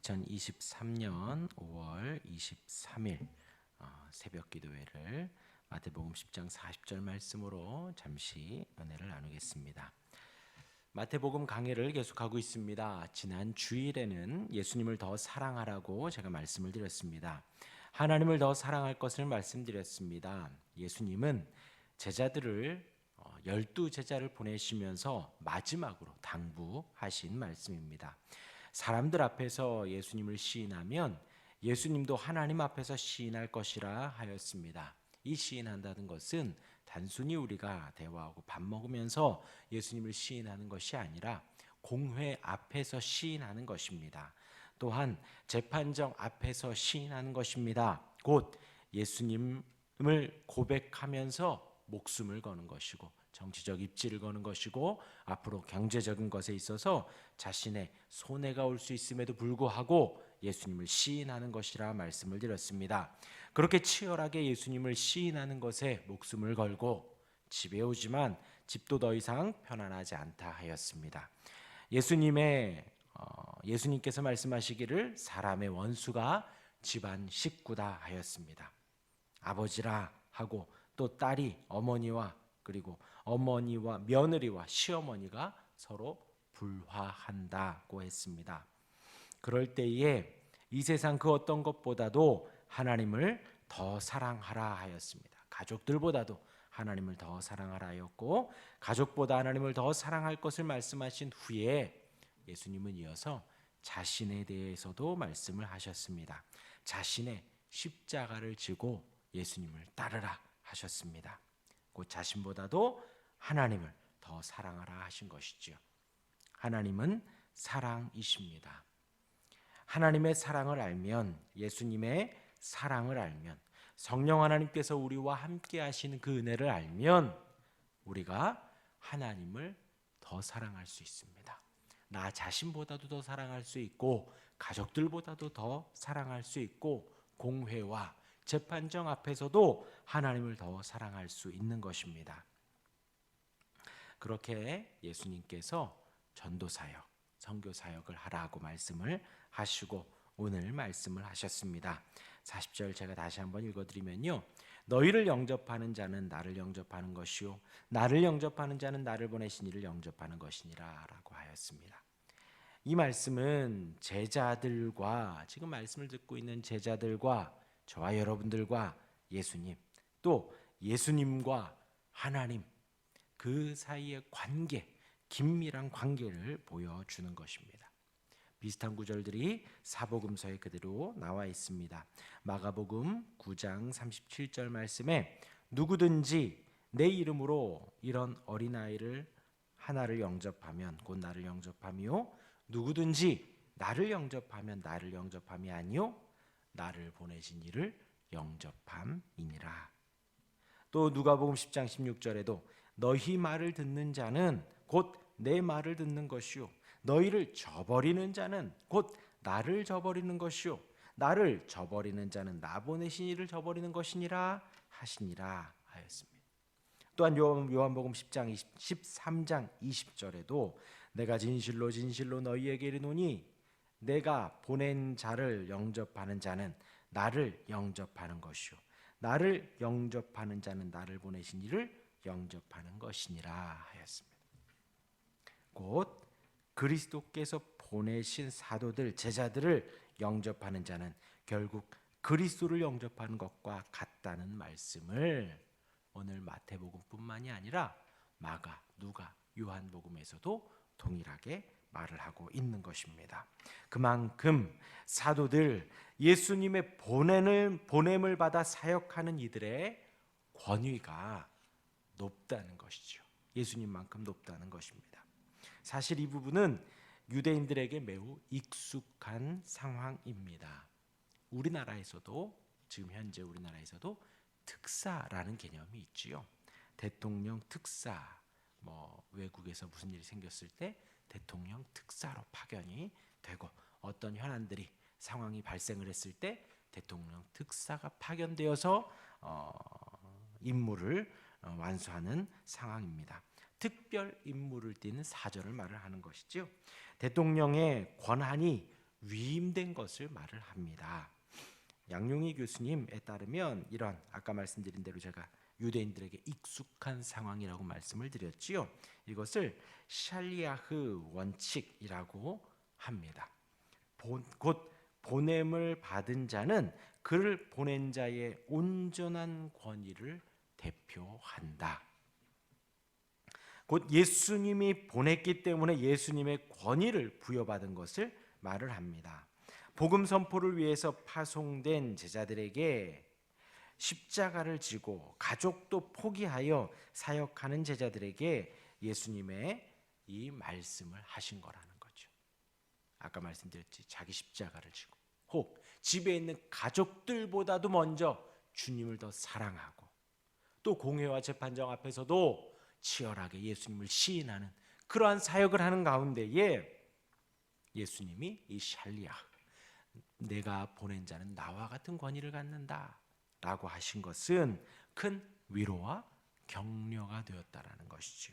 2023년 5월 23일 새벽 기도회를 마태복음 10장 40절 말씀으로 잠시 은혜를 나누겠습니다. 마태복음 강해를 계속하고 있습니다. 지난 주일에는 예수님을 더 사랑하라고 제가 말씀을 드렸습니다. 하나님을 더 사랑할 것을 말씀드렸습니다. 예수님은 제자들을 12제자를 보내시면서 마지막으로 당부하신 말씀입니다. 사람들 앞에서 예수님을 시인하면 예수님도 하나님 앞에서 시인할 것이라 하였습니다. 이 시인한다는 것은 단순히 우리가 대화하고 밥 먹으면서 예수님을 시인하는 것이 아니라 공회 앞에서 시인하는 것입니다. 또한 재판정 앞에서 시인하는 것입니다. 곧 예수님을 고백하면서 목숨을 거는 것이고 정치적 입지를 거는 것이고 앞으로 경제적인 것에 있어서 자신의 손해가 올 수 있음에도 불구하고 예수님을 시인하는 것이라 말씀을 드렸습니다. 그렇게 치열하게 예수님을 시인하는 것에 목숨을 걸고 집에 오지만 집도 더 이상 편안하지 않다 하였습니다. 예수님께서 말씀하시기를 사람의 원수가 집안 식구다 하였습니다. 아버지라 하고 또 딸이 어머니와 그리고 어머니와 며느리와 시어머니가 서로 불화한다고 했습니다. 그럴 때에 이 세상 그 어떤 것보다도 하나님을 더 사랑하라 하였습니다. 가족들보다도 하나님을 더 사랑하라 하였고 가족보다 하나님을 더 사랑할 것을 말씀하신 후에 예수님은 이어서 자신에 대해서도 말씀을 하셨습니다. 자신의 십자가를 지고 예수님을 따르라 하셨습니다. 곧 자신보다도 하나님을 더 사랑하라 하신 것이지요. 하나님은 사랑이십니다. 하나님의 사랑을 알면, 예수님의 사랑을 알면, 성령 하나님께서 우리와 함께 하시는 그 은혜를 알면 우리가 하나님을 더 사랑할 수 있습니다. 나 자신보다도 더 사랑할 수 있고 가족들보다도 더 사랑할 수 있고 공회와 재판정 앞에서도 하나님을 더 사랑할 수 있는 것입니다. 그렇게 예수님께서 전도사역, 선교사역을 하라고 말씀을 하시고 오늘 말씀을 하셨습니다. 40절 제가 다시 한번 읽어드리면요. 너희를 영접하는 자는 나를 영접하는 것이요 나를 영접하는 자는 나를 보내신 이를 영접하는 것이니라 라고 하였습니다. 이 말씀은 제자들과 지금 말씀을 듣고 있는 제자들과 저와 여러분들과 예수님 또 예수님과 하나님 그 사이의 관계, 긴밀한 관계를 보여주는 것입니다. 비슷한 구절들이 사복음서에 그대로 나와 있습니다. 마가복음 9장 37절 말씀에 누구든지 내 이름으로 이런 어린아이를 하나를 영접하면 곧 나를 영접하며 누구든지 나를 영접하면 나를 영접함이 아니요 나를 보내신 이를 영접함이니라. 또 누가복음 10장 16절에도 너희 말을 듣는 자는 곧 내 말을 듣는 것이요 너희를 저버리는 자는 곧 나를 저버리는 것이요 나를 저버리는 자는 나 보내신 이를 저버리는 것이니라 하시니라 하였습니다. 또한 요한복음 13장 20절에도 내가 진실로 진실로 너희에게 이르노니 내가 보낸 자를 영접하는 자는 나를 영접하는 것이요 나를 영접하는 자는 나를 보내신 이를 영접하는 것이니라 하였습니다. 곧 그리스도께서 보내신 사도들, 제자들을 영접하는 자는 결국 그리스도를 영접하는 것과 같다는 말씀을 오늘 마태복음뿐만이 아니라 마가, 누가, 요한복음에서도 동일하게 말을 하고 있는 것입니다. 그만큼 사도들, 예수님의 보냄을 받아 사역하는 이들의 권위가 높다는 것이죠. 예수님만큼 높다는 것입니다. 사실 이 부분은 유대인들에게 매우 익숙한 상황입니다. 우리나라에서도 지금 현재 우리나라에서도 특사라는 개념이 있지요. 대통령 특사, 외국에서 무슨 일이 생겼을 때 대통령 특사로 파견이 되고 어떤 현안들이 상황이 발생을 했을 때 대통령 특사가 파견되어서 임무를 완수하는 상황입니다. 특별 임무를 띠는 사절을 말을 하는 것이죠. 대통령의 권한이 위임된 것을 말을 합니다. 양용희 교수님에 따르면 이런 아까 말씀드린 대로 제가 유대인들에게 익숙한 상황이라고 말씀을 드렸지요. 이것을 샬리아흐 원칙이라고 합니다. 곧 보냄을 받은 자는 그를 보낸 자의 온전한 권위를 대표한다. 곧 예수님이 보냈기 때문에 예수님의 권위를 부여받은 것을 말을 합니다. 복음 선포를 위해서 파송된 제자들에게 십자가를 지고 가족도 포기하여 사역하는 제자들에게 예수님의 이 말씀을 하신 거라는 거죠. 아까 말씀드렸지, 자기 십자가를 지고 혹 집에 있는 가족들보다도 먼저 주님을 더 사랑하고 또 공회와 재판장 앞에서도 치열하게 예수님을 시인하는 그러한 사역을 하는 가운데에 예수님이 이 샬리아, 내가 보낸 자는 나와 같은 권위를 갖는다 라고 하신 것은 큰 위로와 격려가 되었다라는 것이죠.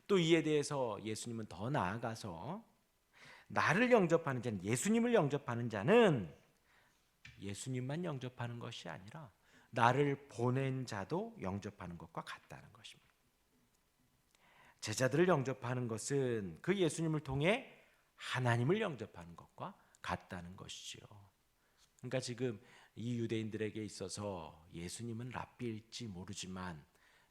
또 이에 대해서 예수님은 더 나아가서 나를 영접하는 자는, 예수님을 영접하는 자는 예수님만 영접하는 것이 아니라 나를 보낸 자도 영접하는 것과 같다는 것입니다. 제자들을 영접하는 것은 그 예수님을 통해 하나님을 영접하는 것과 같다는 것이죠. 그러니까 지금 이 유대인들에게 있어서 예수님은 랍비일지 모르지만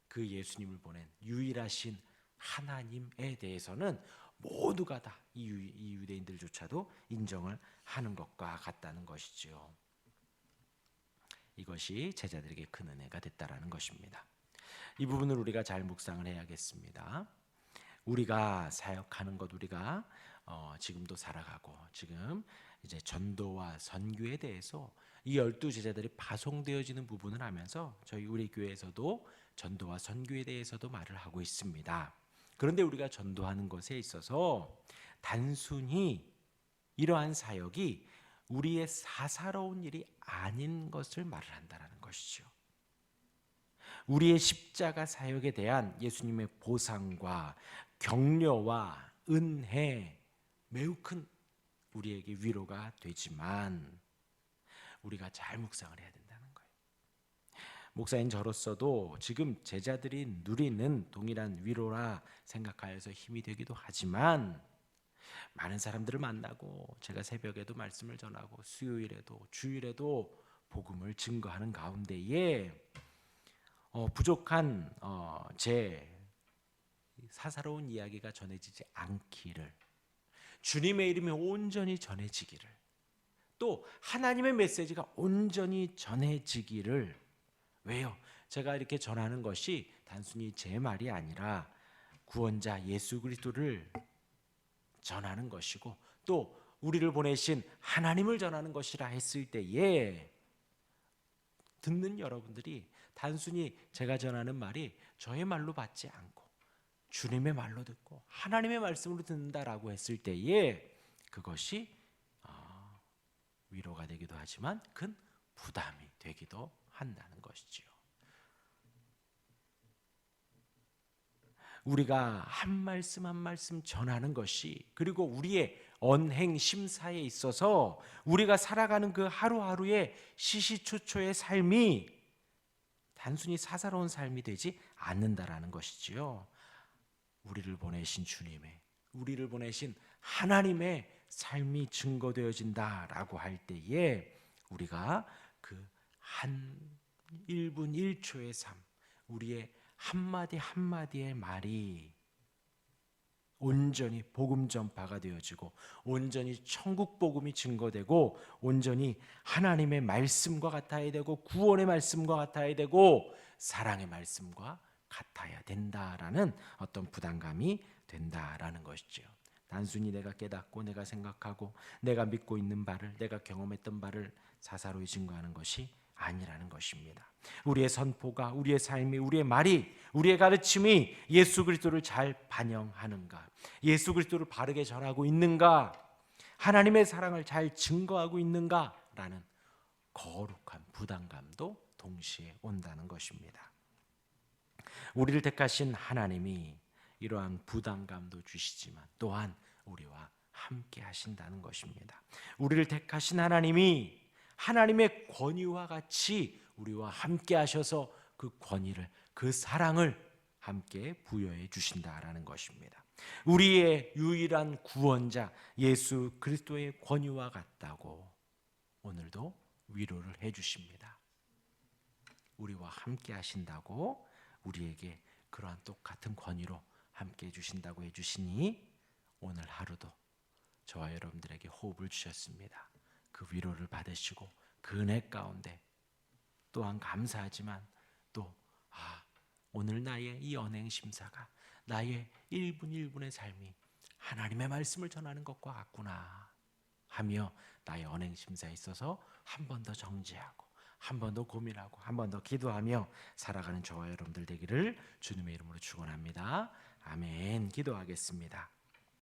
그 예수님을 보낸 유일하신 하나님에 대해서는 모두가 다 이 유대인들조차도 인정을 하는 것과 같다는 것이죠. 이것이 제자들에게 큰 은혜가 됐다라는 것입니다. 이 부분을 우리가 잘 묵상을 해야겠습니다. 우리가 사역하는 것, 우리가 지금도 살아가고 지금 이제 전도와 선교에 대해서 이 12제자들이 파송되어지는 부분을 하면서 우리 교회에서도 전도와 선교에 대해서도 말을 하고 있습니다. 그런데 우리가 전도하는 것에 있어서 단순히 이러한 사역이 우리의 사사로운 일이 아닌 것을 말을 한다는 것이죠. 우리의 십자가 사역에 대한 예수님의 보상과 격려와 은혜, 매우 큰 우리에게 위로가 되지만 우리가 잘 묵상을 해야 된다는 거예요. 목사인 저로서도 지금 제자들이 누리는 동일한 위로라 생각하여서 힘이 되기도 하지만, 많은 사람들을 만나고 제가 새벽에도 말씀을 전하고 수요일에도 주일에도 복음을 증거하는 가운데에 부족한 제 사사로운 이야기가 전해지지 않기를, 주님의 이름이 온전히 전해지기를, 또 하나님의 메시지가 온전히 전해지기를. 왜요? 제가 이렇게 전하는 것이 단순히 제 말이 아니라 구원자 예수 그리스도를 전하는 것이고 또 우리를 보내신 하나님을 전하는 것이라 했을 때에 듣는 여러분들이 단순히 제가 전하는 말이 저의 말로 받지 않고 주님의 말로 듣고 하나님의 말씀으로 듣는다라고 했을 때에 그것이 위로가 되기도 하지만 큰 부담이 되기도 한다는 것이지요. 우리가 한 말씀 한 말씀 전하는 것이, 그리고 우리의 언행 심사에 있어서 우리가 살아가는 그 하루하루의 시시초초의 삶이 단순히 사사로운 삶이 되지 않는다라는 것이지요. 우리를 보내신 주님의, 우리를 보내신 하나님의 삶이 증거되어진다라고 할 때에 우리가 그 한 1분 1초의 삶, 우리의 한마디 한마디의 말이 온전히 복음 전파가 되어지고 온전히 천국 복음이 증거되고 온전히 하나님의 말씀과 같아야 되고 구원의 말씀과 같아야 되고 사랑의 말씀과 같아야 된다라는 어떤 부담감이 된다라는 것이죠. 단순히 내가 깨닫고 내가 생각하고 내가 믿고 있는 바를, 내가 경험했던 바를 사사로이 증거하는 것이 아니라는 것입니다. 우리의 선포가, 우리의 삶이, 우리의 말이, 우리의 가르침이 예수 그리스도를 잘 반영하는가, 예수 그리스도를 바르게 전하고 있는가, 하나님의 사랑을 잘 증거하고 있는가라는 거룩한 부담감도 동시에 온다는 것입니다. 우리를 택하신 하나님이 이러한 부담감도 주시지만 또한 우리와 함께 하신다는 것입니다. 우리를 택하신 하나님이 하나님의 권위와 같이 우리와 함께 하셔서 그 권위를, 그 사랑을 함께 부여해 주신다라는 것입니다. 우리의 유일한 구원자 예수 그리스도의 권위와 같다고 오늘도 위로를 해 주십니다. 우리와 함께 하신다고 우리에게 그러한 똑같은 권위로 함께 해 주신다고 해 주시니 오늘 하루도 저와 여러분들에게 호흡을 주셨습니다. 그 위로를 받으시고 그 은혜 가운데 또한 감사하지만 또 오늘 나의 이 언행 심사가 나의 1분 1분의 삶이 하나님의 말씀을 전하는 것과 같구나 하며 나의 언행 심사에 있어서 한 번 더 정지하고 한 번 더 고민하고 한 번 더 기도하며 살아가는 저와 여러분들 되기를 주님의 이름으로 축원합니다. 아멘. 기도하겠습니다.